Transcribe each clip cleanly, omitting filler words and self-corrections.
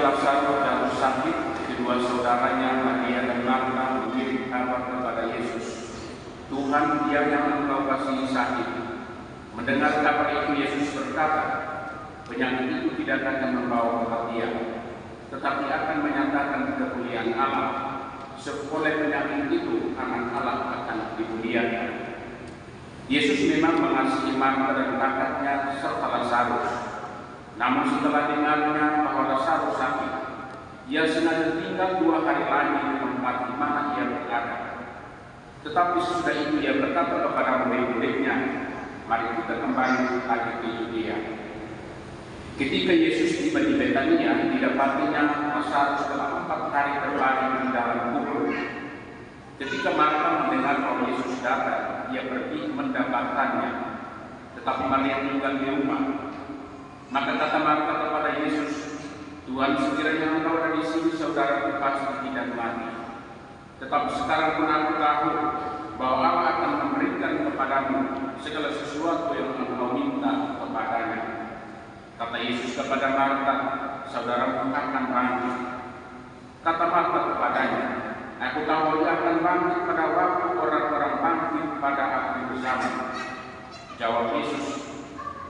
Lazarus jatuh sakit, kedua saudaranya Maria dan Marta mengirim kabar kepada Yesus, "Tuhan, dia yang engkau kasihi sakit." Mendengar kabar itu, Yesus berkata, "Penyakit itu tidak akan membawa kematian, tetapi akan menyatakan kemuliaan Allah. Oleh penyakit itu, anak Allah akan dimuliakan." Yesus memang mengasihi Marta dan kakaknya serta Lazarus. Namun setelah dengarnya bahwa Lazarus sakit, ia sengaja tinggal 2 hari lagi di tempat di mana ia berada. Tetapi sesudah itu ia berkata kepada murid-muridnya, "Mari kita kembali lagi ke Yudea." Ketika Yesus tiba di Betania, didapatinya Lazarus setelah 4 hari berbaring di dalam kubur. Ketika Marta mendengar bahwa Yesus datang, ia pergi mendapatkannya, tetapi Maria tinggal di rumah. Maka kata Marta kepada Yesus, "Tuhan, sekiranya engkau ada di sini, saudaraku pasti tidak mati. Tetapi sekarang pun aku tahu bahwa Allah akan memberikan kepadamu segala sesuatu yang engkau minta kepadanya." Kata Yesus kepada Marta, "Saudaraku akan bangkit." Kata Marta kepadanya, "Aku tahu dia akan bangkit pada waktu orang-orang bangkit pada akhir zaman." Jawab Yesus,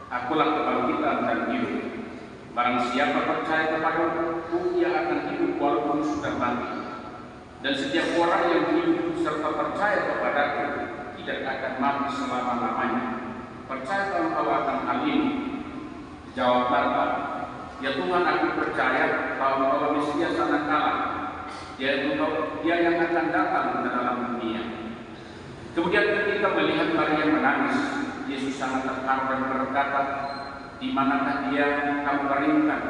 "Akulah kebangkitan dan hidup. Barang siapa percaya kepadaku, ia akan hidup walaupun sudah mati. Dan setiap orang yang hidup serta percaya kepadaku tidak akan mati selama-lamanya. Percaya engkau akan hal ini?" Jawab Marta, "Ya Tuhan, aku percaya bahwa engkau Mesias anak Allah, yaitu dia yang akan datang ke dalam dunia." Kemudian ketika melihat Maria menangis, Yesus sangat terharu dan berkata, "Di manakah dia yang kamu baringkan?"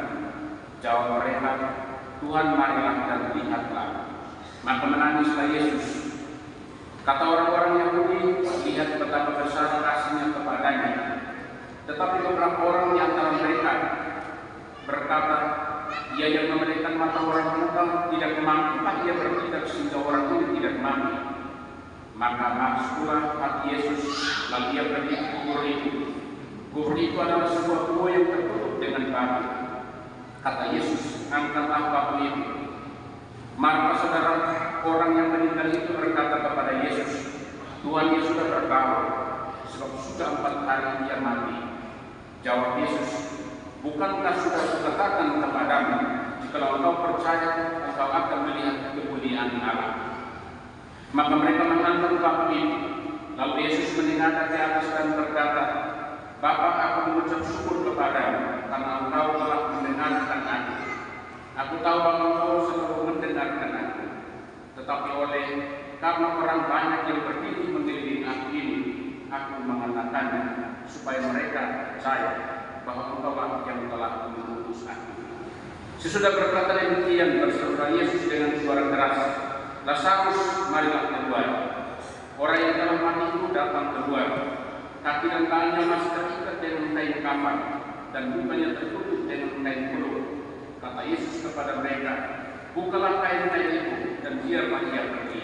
Jawab mereka, "Tuhan, marilah dan lihatlah." Maka menangislah Yesus. Kata orang-orang Yahudi, "Lihat betapa besar kasihnya kepadanya." Tetapi beberapa orang di antara mereka berkata, "Ia yang memberikan mata orang buta tidak mampu, ia bertindak sehingga orang ini tidak mampu." Maka masuklah hati Yesus, lalu ia pergi ke kubur itu. Kubur itu adalah sebuah gua yang tertutup dengan batu. Kata Yesus, "Angkatlah batu itu." Marta, saudara orang yang meninggal itu, berkata kepada Yesus, "Tuhan, dia sudah terbawa, sebab sudah 4 hari dia mati." Jawab Yesus, "Bukankah sudah kukatakan kepadamu, jikalau engkau percaya, engkau akan melihat kemuliaan Allah?" Maka mereka mengangkat batu itu. Lalu Yesus menengadah ke atas dan berkata, "Bapa, aku mengucap syukur kepadamu, karena engkau telah mendengarkan aku. Aku tahu bahwa engkau selalu mendengarkan aku. Tetapi karena orang banyak yang berdiri mengelilingi aku ini, aku mengatakannya, supaya mereka percaya bahwa engkaulah yang telah mengutus aku." Sesudah berkata demikian, berseru Yesus dengan suara keras, "Lazarus, marilah keluar." Orang yang telah mati itu datang keluar. Kaki dan tangannya masih terikat dengan kain kafan, dan mukanya tertutup dengan kain puluh. Kata Yesus kepada mereka, "Bukalah kain-kain itu, dan biarlah ia pergi."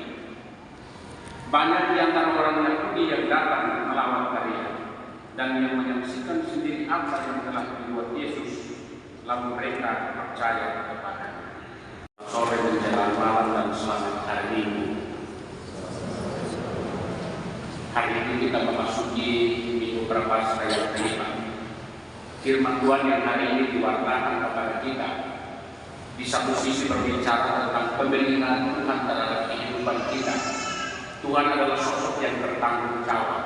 Banyak di antara orang Yahudi yang datang melawan Maria, dan yang menyaksikan sendiri apa yang telah dibuat Yesus, lalu mereka percaya kepadanya. Sore menjelang malam dan selamat hari Minggu. Hari ini kita memasuki minggu Prapaskah yang kelima. Firman Tuhan yang hari ini diwartakan kepada kita, di satu sisi berbicara tentang pemeliharaan Tuhan terhadap kehidupan kita. Tuhan adalah sosok yang bertanggung jawab,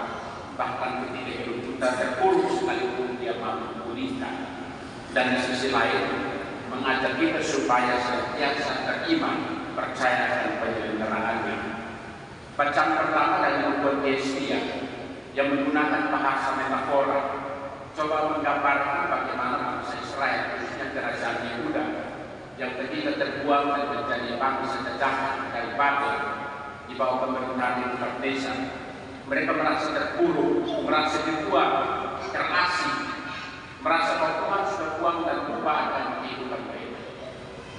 bahkan ketika hidup kita terpuruk sekalipun dia mampu pulihkan. Dan di sisi lain, mengajak kita supaya senantiasa beriman, percaya akan penyelenggaraannya. Bacaan pertama dari membuat Yesaya yang menggunakan bahasa metafora, coba menggambarkan bagaimana bangsa Israel, khususnya kerajaan Yehuda, yang ketika terbuang dan menjadi bangsa jajahan dari Babel di bawah pemerintahan Nebukadnezar, mereka merasa terpuruk, merasa dibuang, terasing, merasa bahwa Tuhan sudah buang dan lupa akan kehidupan mereka.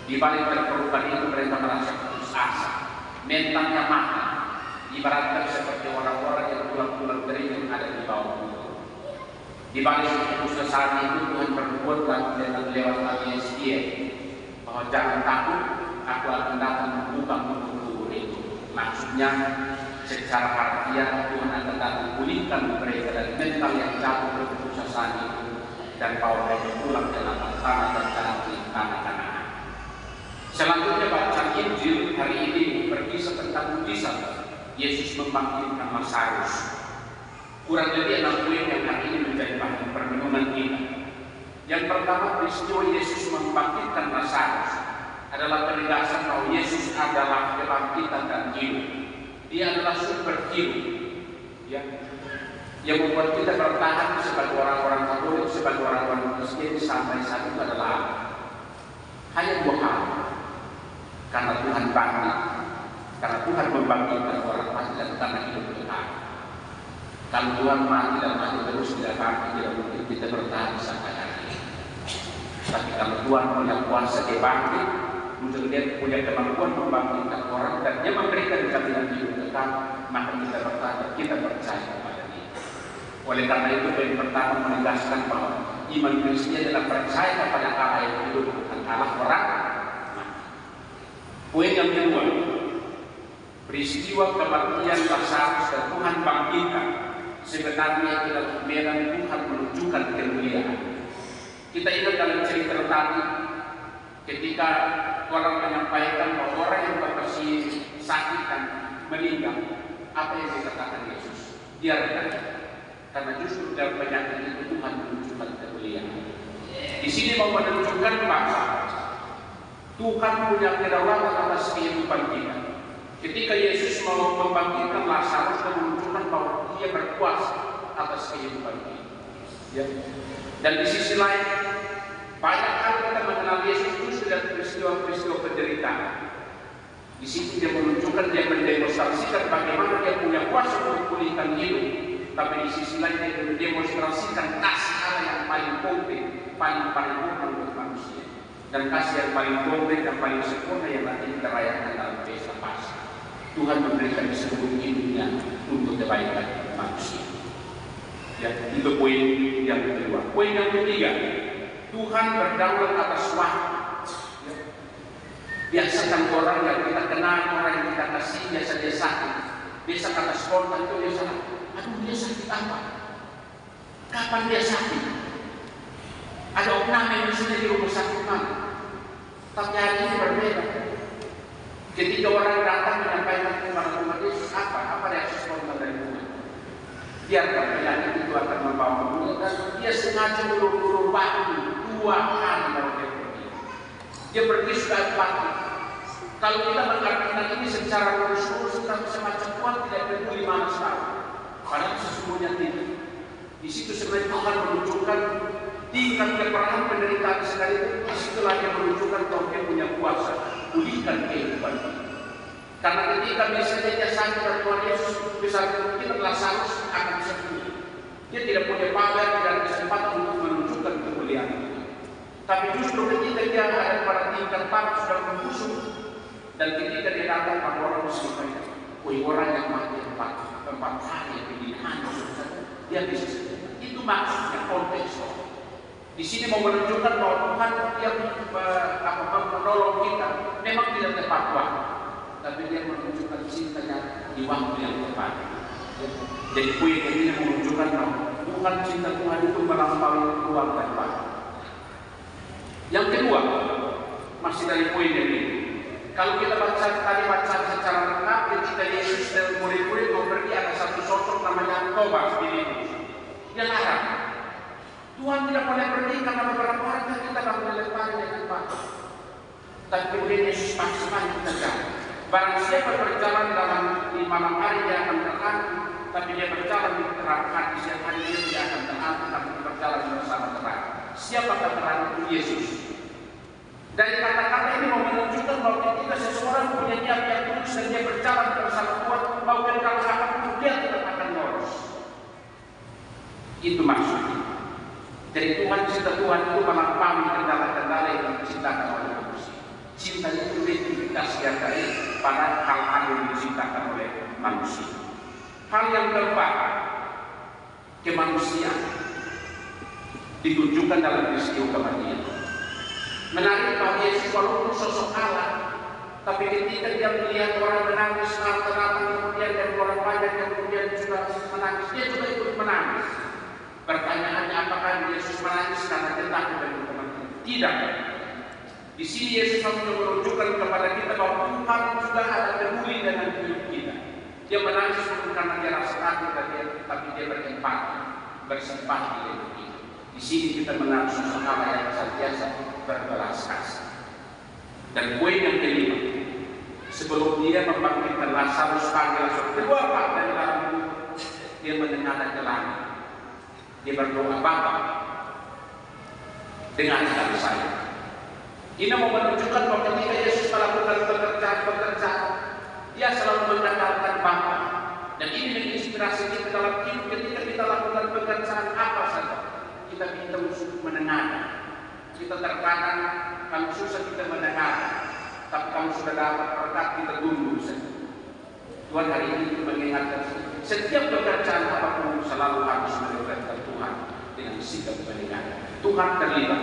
Di balik terpurukan itu mereka merasa putus asa, mentalnya mati, ibaratkan seperti orang-orang yang tulang-tulang kering yang ada di bawah bumi. Di balik keputusasaan itu Tuhan berbuat lewat Nabi Yesaya bahwa jangan takut, aku akan datang membuka kubur itu. Maksudnya secara harfiah Tuhan akan datang pulihkan mereka dari mental yang jatuh keputusasaan itu, dan bawa mereka pulang ke lapang tanah dan tanah Kanaan. Selanjutnya bacaan Injil hari ini berkisah tentang mujizat Yesus membangkitkan Lazarus. Kurang lebih 6 poin yang hari ini menjadi bahan perenungan kita. Yang pertama, peristiwa Yesus membangkitkan Lazarus adalah penegasan bahwa Yesus adalah kebangkitan dan hidup. Dia adalah sumber hidup, ya, yang membuat kita bertahan sebagai orang-orang Katolik, sebagai orang-orang Kristen sampai saat itu adalah hanya 2 hal. Karena Tuhan bangkit, karena Tuhan membangkitkan orang mati, dan karena hidup kekal. Kalau Tuhan mati dan mati terus tidak bangkit, tidak mungkin kita bertahan sampai hari ini. Tapi kalau Tuhan punya kuasa dia bangkit, mungkin dia punya kemampuan membangkitkan orang dan dia memberikan jaminan hidup kekal, maka kita bertahan, kita percaya kepada dia. Oleh karena itu, yang pertama menegaskan bahwa iman Kristen adalah percaya kepada Allah yang hidup, bukan Allah orang. Poin yang kedua, peristiwa kematian Lazarus dan Tuhan bangkitkan sebenarnya adalah gambaran Tuhan menunjukkan kemuliaan. Kita ingat dalam cerita tadi, ketika orang menyampaikan bahwa orang yang berkasih sakit dan meninggal, apa yang dikatakan Yesus? Biarkan, karena justru dalam penyakit itu Tuhan menunjukkan kemuliaan. Di sini mau menunjukkan bahwa Tuhan punya kedaulatan atas kehidupan kita. Ketika Yesus mau membangkitkan Lazarus dan menunjukkan bahwa dia berkuasa atas kehidupan kita. Ya. Dan di sisi lain, banyak hal kita mengenal Yesus justru dari peristiwa-peristiwa penderitaan. Di sini dia menunjukkan, dia mendemonstrasikan bagaimana dia punya kuasa untuk pulihkan hidup. Tapi di sisi lain dia mendemonstrasikan kasih Allah yang paling konkret, paling untuk manusia. Dan kasih yang paling konkret dan paling sempurna yang nanti kita rayakan dalam pesta Paskah. Tuhan memberikan seluruh hidupnya untuk kebaikan manusia. Ya, itu poin yang kedua. Poin yang ketiga, Tuhan berdaulat atas waktu. Ya. Biasakan orang yang kita kenal, orang yang kita kasih, biasa dia sakit. Biasa kata spontan itu dia sakit. Aduh, dia sakit apa? Kapan dia sakit? Ada opname yang sudah di rumah sakit mana? Tapi hari ini berbeda. Ketika orang datang menyampaikan kepada umat Yesus, apa reaksi spontan dari Tuhan? Biarkan penyakit itu akan membawa kemuliaan, dan dia sengaja mengulur waktu 2 hari baru dia pergi. Dia pergi sudah 4 hari. Kalau kita mengartikan ini secara lurus-lurus, tetapi semacam Tuhan tidak peduli mana sekali. Padahal sesungguhnya tidak. Di situ sebenarnya Tuhan menunjukkan tingkat keperahan penderitaan sekalipun. Disitulah dia menunjukkan bahwa dia punya kuasa pulihkan kehidupan. Karena ketika misalnya dia sakit dan Tuhan Yesus besar kemungkinan Lazarus akan sembuh. Dia tidak punya pagar, tidak ada kesempatan untuk menunjukkan kemuliaan. Tapi justru ketika dia ada pada tingkat parah sudah membusuk, dan ketika dia datang pada orang muslim, orang yang mati 4 hari pembinaan, dia bisa sembuh. Itu maksudnya konteks. Di sini mau menunjukkan bahwa Tuhan yang menolong kita memang tidak tepat waktu, tapi dia menunjukkan cintanya di waktu yang tepat. Jadi poin ini menunjukkan bahwa Tuhan, cinta Tuhan itu melampaui ruang dan waktu. Yang kedua, masih dari poin ini, kalau kita baca secara lengkap, ketika Yesus dan murid-murid mau pergi, ada satu sosok namanya Thomas Filipus. Dia larang. Tuhan tidak boleh pergi karena beberapa orang kita tidak boleh lempari dengan batu. Tapi kemudian Yesus maksimal kita jalan. Barang siapa berjalan di malam hari dia akan terangkat, tapi dia berjalan di terang hari, siang hari dia tidak akan terangkat, tapi berjalan bersama terang. Siapakah terang? Itu Yesus. Dari kata-kata ini mau menunjukkan bahwa ketika seseorang punya niat yang tulus dan dia berjalan bersama Tuhan, mau kalau apapun dia tidak akan lolos. Itu maksudnya. Dari Tuhan, cinta Tuhan itu melampaui kendala-kendala yang diciptakan oleh manusia. Cinta itu dikasihkan pada hal-hal yang diciptakan oleh manusia. Hal yang keempat, kemanusiaan ditunjukkan dalam peristiwa kematian. Menarik bahwa Yesus walaupun sosok Allah, tapi ketika dia melihat orang menangis, rata-rata kemudian dan orang banyak yang kemudian juga menangis, dia juga ikut menangis. Pertanyaannya, apakah Yesus menangis karena dia takut dan teman-teman? Tidak. Di sini Yesus menunjukkan kepada kita bahwa Tuhan sudah ada peduli dengan hidup kita. Dia menangis bukan karena dia rasa takut, tapi dia berempati, bersimpati dengan kita. Di sini kita mengenal sosok Allah yang senantiasa berbelas kasih. Dan poin yang kelima, sebelum dia membangkitkan Lazarus pada Lazarus kedua Pak dari dalam kubur, dia mendengarkan ke langit. Dia berdoa, Bapa, dengarkan saya. Ini mau menunjukkan bahwa ketika Yesus melakukan pekerjaan, dia selalu mengatakan Bapa. Dan ini menginspirasi kita dalam hidup ketika kita lakukan pekerjaan apa saja. Kita minta untuk mendengarkan. Kita terkadang kalau susah kita mendengar, tapi kalau sudah dapat berkat kita tunggu saja. Tuhan hari ini mengingatkan setiap pekerjaan apapun selalu harus melibatkan Tuhan dengan sikap mendengar. Tuhan terlibat,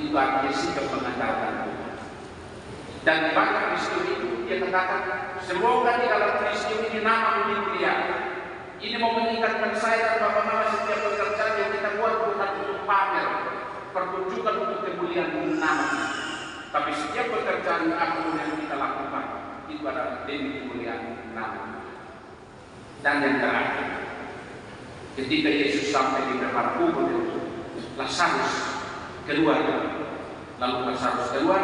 itu artinya sikap mengandalkan Tuhan. Dan bahkan peristiwa itu dia katakan, semoga di dalam peristiwa ini nama dimuliakan. Ini mau mengingatkan saya bahwa setiap pekerjaan yang kita buat bukan untuk pamer, pertunjukan untuk kemuliaan nama. Tapi setiap pekerjaan apapun yang kita lakukan itu adalah demi kemuliaan nama. Dan yang terakhir, ketika Yesus sampai di depan kubur Lazarus keluar, lalu Lazarus keluar,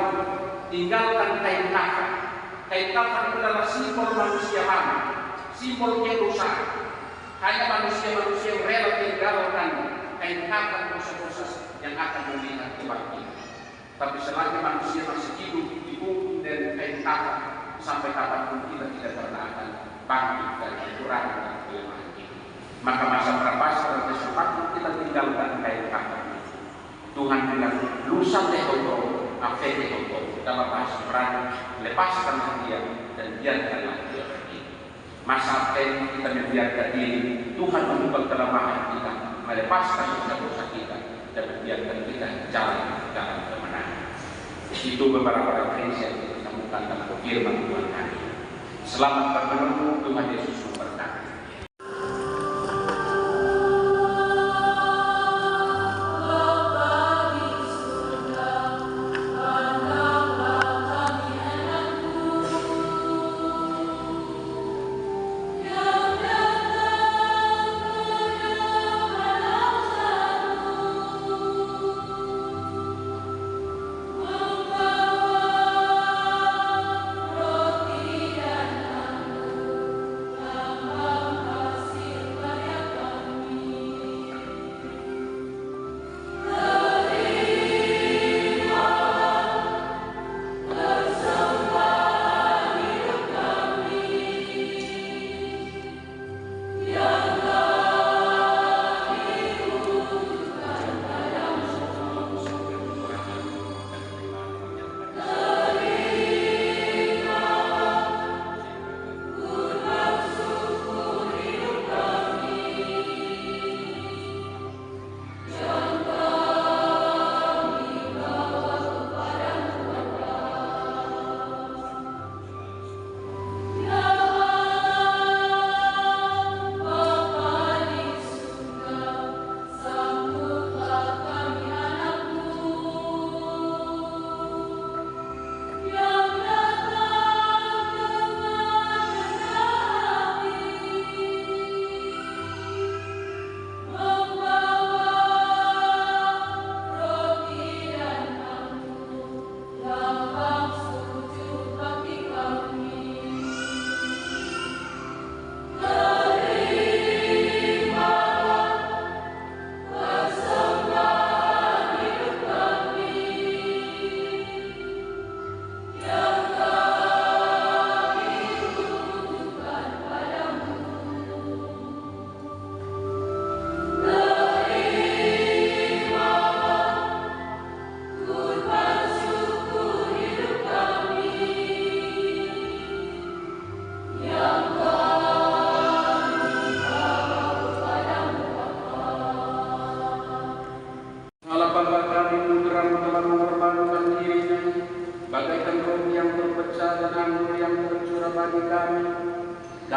tinggalkan kain kafan. Kain kafan itu adalah simbol manusia lama, simbol kerusakan. Hanya manusia-manusia yang rela tinggalkan kain kafan dosa-dosa yang akan melihat kebangkitan. Tapi selagi manusia masih hidup dibungkus dan kain kafan, sampai kapanpun kita tidak pernah akan bangkit dari kekurangan dan kelemahan itu. Maka masa berpasrah dan kesempatan kita tinggalkan kain kafan. Tuhan bilang, lusa tehoto, afe tehoto, dalam bahasa Ibrani, lepaskan dia dan biarkanlah dia pergi. Masa afe kita membiarkan diri, Tuhan mengubah kelemahan kita, melepaskan dosa-dosa kita dan membiarkan kita jalan dalam kemenangan. Itu beberapa referensi yang kita temukan dalam firman Tuhan kami. Selamat bermenung, Tuhan Yesus memberkati.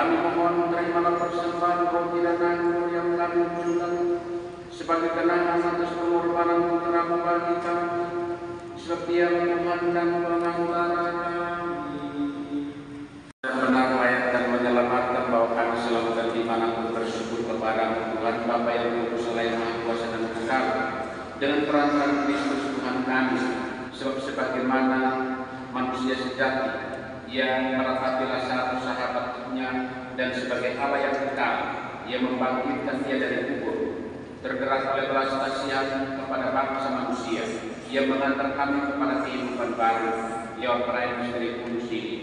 Kami mohon terimalah persembahan roti dan anggur yang kami ucapkan sebagai kenangan atas pengorbanan putramu bagi kami, sebab Dia Tuhan dan pengantara kami. Dan benar layak dan menyelamatkan bahwa kami selalu dan dimanapun bersyukur kepada Tuhan Bapa yang Maha Selain Maha Kuasa dan Kekal, dengan perantaraan Kristus Tuhan kami, sebab sebagaimana manusia sejati Ia meratapilah satu sahabatnya, dan sebagai Allah yang kekal Ia membangkitkan Dia dari kubur. Tergerak oleh belas kasihan kepada bangsa manusia, Ia mengantar kami kepada kehidupan baru lewat perayaan misteri kudus ini.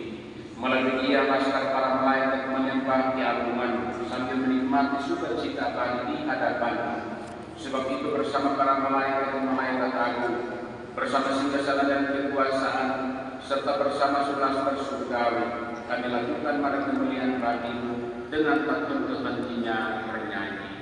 Melalui Ia laskar para malaikat menyembah di agungan sambil menikmati sukacita bagi di hadapan. Sebab itu bersama para malaikat agung, bersama singgasana dan kekuasaan, serta bersama sulastar surgawi, kami lakukan pada kemuliaan bagimu dengan tak henti-hentinya bernyanyi.